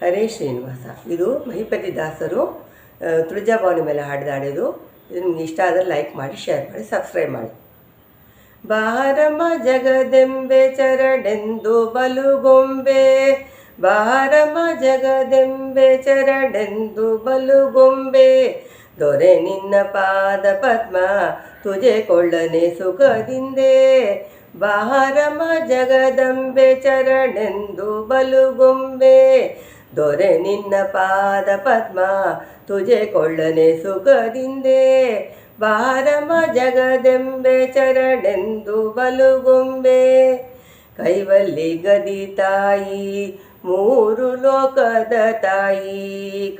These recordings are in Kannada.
ಹರೇ ಶ್ರೀನಿವಾಸ. ಇದು ಮಹಿಪತಿ ದಾಸರು ತುಳಜಾಭವಾನಿ ಮೇಲೆ ಹಾಡಿದಾಡಿದು. ಇದು ನಿಮ್ಗೆ ಇಷ್ಟ ಆದರೆ ಲೈಕ್ ಮಾಡಿ, ಶೇರ್ ಮಾಡಿ, ಸಬ್ಸ್ಕ್ರೈಬ್ ಮಾಡಿ. ಬಾರಮ್ಮ ಜಗದೆಂಬೆ ಚರಣೆಂದು ಬಲುಗೊಂಬೆ, ಬಾರಮ್ಮ ಜಗದೆಂಬೆ ಚರಣೆಂದು ಬಲುಗೊಂಬೆ, ದೊರೆ ನಿನ್ನ ಪಾದ ಪದ್ಮ ತುಜೆ ಕೊಳ್ಳನೆ ಸುಖದಿಂದೆ. ಬಾರಮ್ಮ ಜಗದಂಬೆ ಚರಣೆಂದು ಬಲುಗೊಂಬೆ, ದೊರೆ ನಿನ್ನ ಪಾದ ಪದ್ಮ ತುಜೆ ಕೊಳ್ಳನೆ ಸುಖದಿಂದೆ. ಬಾರಮ್ಮ ಜಗದೆಂಬೆ ಚರಣೆಂದು ಬಲುಗೊಂಬೆ, ಕೈವಲ್ಲಿ ಗದಿ ತಾಯಿ ಮೂರು ಲೋಕದ ತಾಯಿ,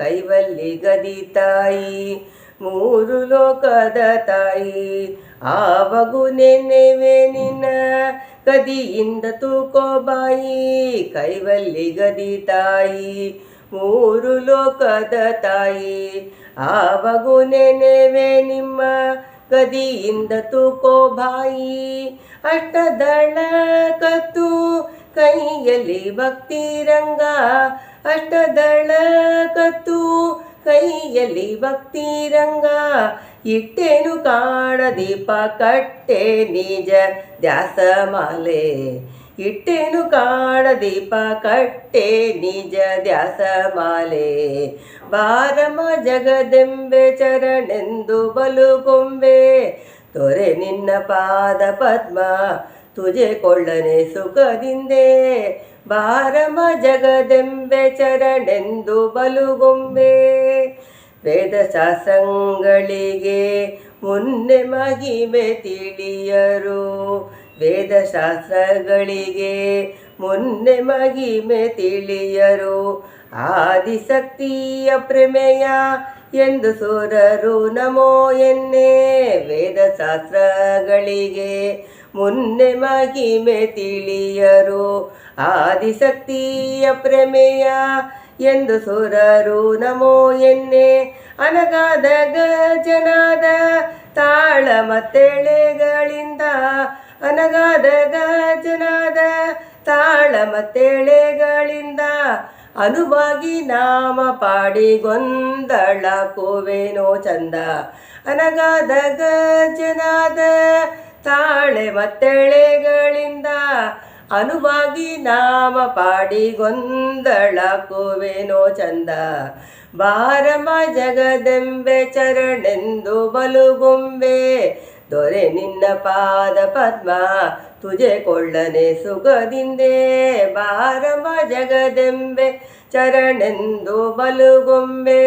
ಕೈವಲ್ಲಿ ಗದಿ ತಾಯಿ ಮೂರು ಲೋಕದ ತಾಯಿ. ಆವಗು ನೆನೆವೆ ನಿನ್ನ ಗದಿಯಿಂದ ತೂಕೋಬಾಯಿ, ಕೈವಲ್ಲಿ ಗದಿ ತಾಯಿ ಮೂರು ಲೋಕದ ತಾಯಿ. ಆವಗು ನೆನೆವೆ ನಿಮ್ಮ ಗದಿಯಿಂದ ತೂಕೋಬಾಯಿ, ಅಷ್ಟದಳ ಕತ್ತು ಕೈಯಲ್ಲಿ ಭಕ್ತಿರಂಗ, ಅಷ್ಟದಳ ಕತ್ತು ಕೈಯಲ್ಲಿ ಭಕ್ತಿರಂಗ. ಇಟ್ಟೇನು ಕಾಣ ದೀಪ ಕಟ್ಟೆ ನಿಜ ದ್ಯಾಸಮಾಲೆ, ಇಟ್ಟೇನು ಕಾಣ ದೀಪ ಕಟ್ಟೆ ನಿಜ ದ್ಯಾಸಮಾಲೆ. ಬಾರಮ್ಮ ಜಗದೆಂಬೆ ಚರಣೆಂದು ಬಲುಗೊಂಬೆ, ದೊರೆ ನಿನ್ನ ಪಾದ ಪದ್ಮ ತುಜೆ ಕೊಳ್ಳನೆ ಸುಖದಿಂದೆ. ಬಾರಮ್ಮ ಜಗದೆಂಬೆ ಚರಣೆಂದು ಬಲುಗೊಂಬೆ, ವೇದಶಾಸ್ತ್ರಗಳಿಗೆ ಮುನ್ನೆ ಮಹಿಮೆ ತಿಳಿಯರು, ವೇದಶಾಸ್ತ್ರಗಳಿಗೆ ಮುನ್ನೆ ಮಹಿಮೆ ತಿಳಿಯರು. ಆದಿಶಕ್ತಿಯ ಪ್ರಮೇಯ ಎಂದು ಸುರರು ನಮೋ ಎನ್ನೆ, ವೇದಶಾಸ್ತ್ರಗಳಿಗೆ ಮುನ್ನೆ ಮಹಿಮೆ ತಿಳಿಯರು. ಆದಿಶಕ್ತಿಯ ಪ್ರಮೇಯ ಎಂದು ಸುರರು ನಮೋ ಎನ್ನೆ. ಅನಗಾದ ಗಜನಾದ ತಾಳ ಮತ್ತೆಳೆಗಳಿಂದ, ಅನಗಾದ ಗಜನಾದ ತಾಳ ಮತ್ತೆಳೆಗಳಿಂದ, ಅನುವಾಗಿ ನಾಮ ಪಾಡಿ ಗೊಂದಳ ಕುವೇನೋ ಚಂದ. ಅನಗಾದ ಗಜನಾದ ತಾಳೆ ಮತ್ತೆಳೆಗಳಿಂದ, ಅನುವಾಗಿ ನಾಮ ಪಾಡಿ ಗೊಂದಳ ಕುವೇನೋ ಚಂದ. ಬಾರಮ್ಮ ಜಗದೆಂಬೆ ಚರಣೆಂದು ಬಲುಗೊಂಬೆ, ದೊರೆ ನಿನ್ನ ಪಾದ ಪದ್ಮ ತುಜೆ ಕೊಳ್ಳನೆ ಸುಖದಿಂದೆ. ಬಾರಮ್ಮ ಜಗದೆಂಬೆ ಚರಣೆಂದು ಬಲುಗೊಂಬೆ,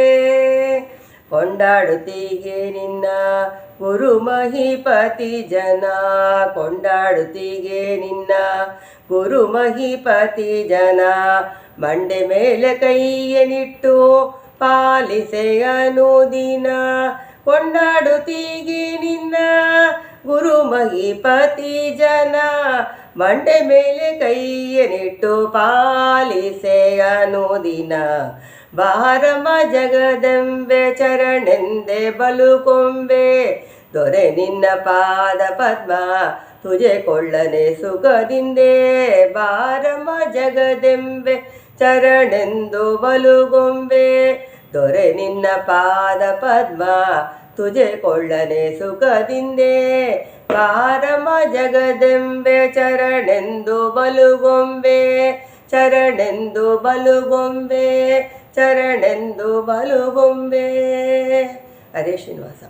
ಕೊಂಡಾಡುತ್ತೀಗೆ ನಿನ್ನ ಗುರು ಮಹಿಪತಿ ಜನ, ಕೊಂಡಾಡುತ್ತೀಗೆ ನಿನ್ನ ಗುರು ಮಹಿಪತಿ ಜನ. ಮಂಡೆ ಮೇಲೆ ಕೈಯನಿಟ್ಟು ಪಾಲಿಸೆ ಅನುದಿನ, ಕೊಂಡಾಡುತ್ತೀಗೆ ನಿನ್ನ ಗುರು ಮಹಿಪತಿ ಜನ. ಮಂಡೆ ಮೇಲೆ ಕೈಯನಿಟ್ಟು ಪಾಲಿಸೆ ಅನುದಿನ. ಬಾರಮ್ಮ ಜಗದೆಂಬೆ ಚರಣೆಂದೆ ಬಲುಗೊಂಬೆ, ದೊರೆ ನಿನ್ನ ಪಾದ ಪದ್ಮ ತುಜೆ ಕೊಳ್ಳನೆ ಸುಖದಿಂದೆ. ಬಾರಮ್ಮ ಜಗದೆಂಬೆ ಚರಣೆಂದು ಬಲುಗೊಂಬೆ, ದೊರೆ ನಿನ್ನ ಪಾದ ಪದ್ಮ ತುಜೆ ಕೊಳ್ಳನೆ ಸುಖದಿಂದೆ. ಬಾರಮ್ಮ ಜಗದೆಂಬೆ ಚರಣೆಂದು ಬಲುಗೊಂಬೆ, ಚರಣೆಂದು ಬಲುಗೊಂಬೆ, ಚರಣೆಂದು ಬಲುಗೊಂಬೆ. ಹರೇ ಶ್ರೀನಿವಾಸ.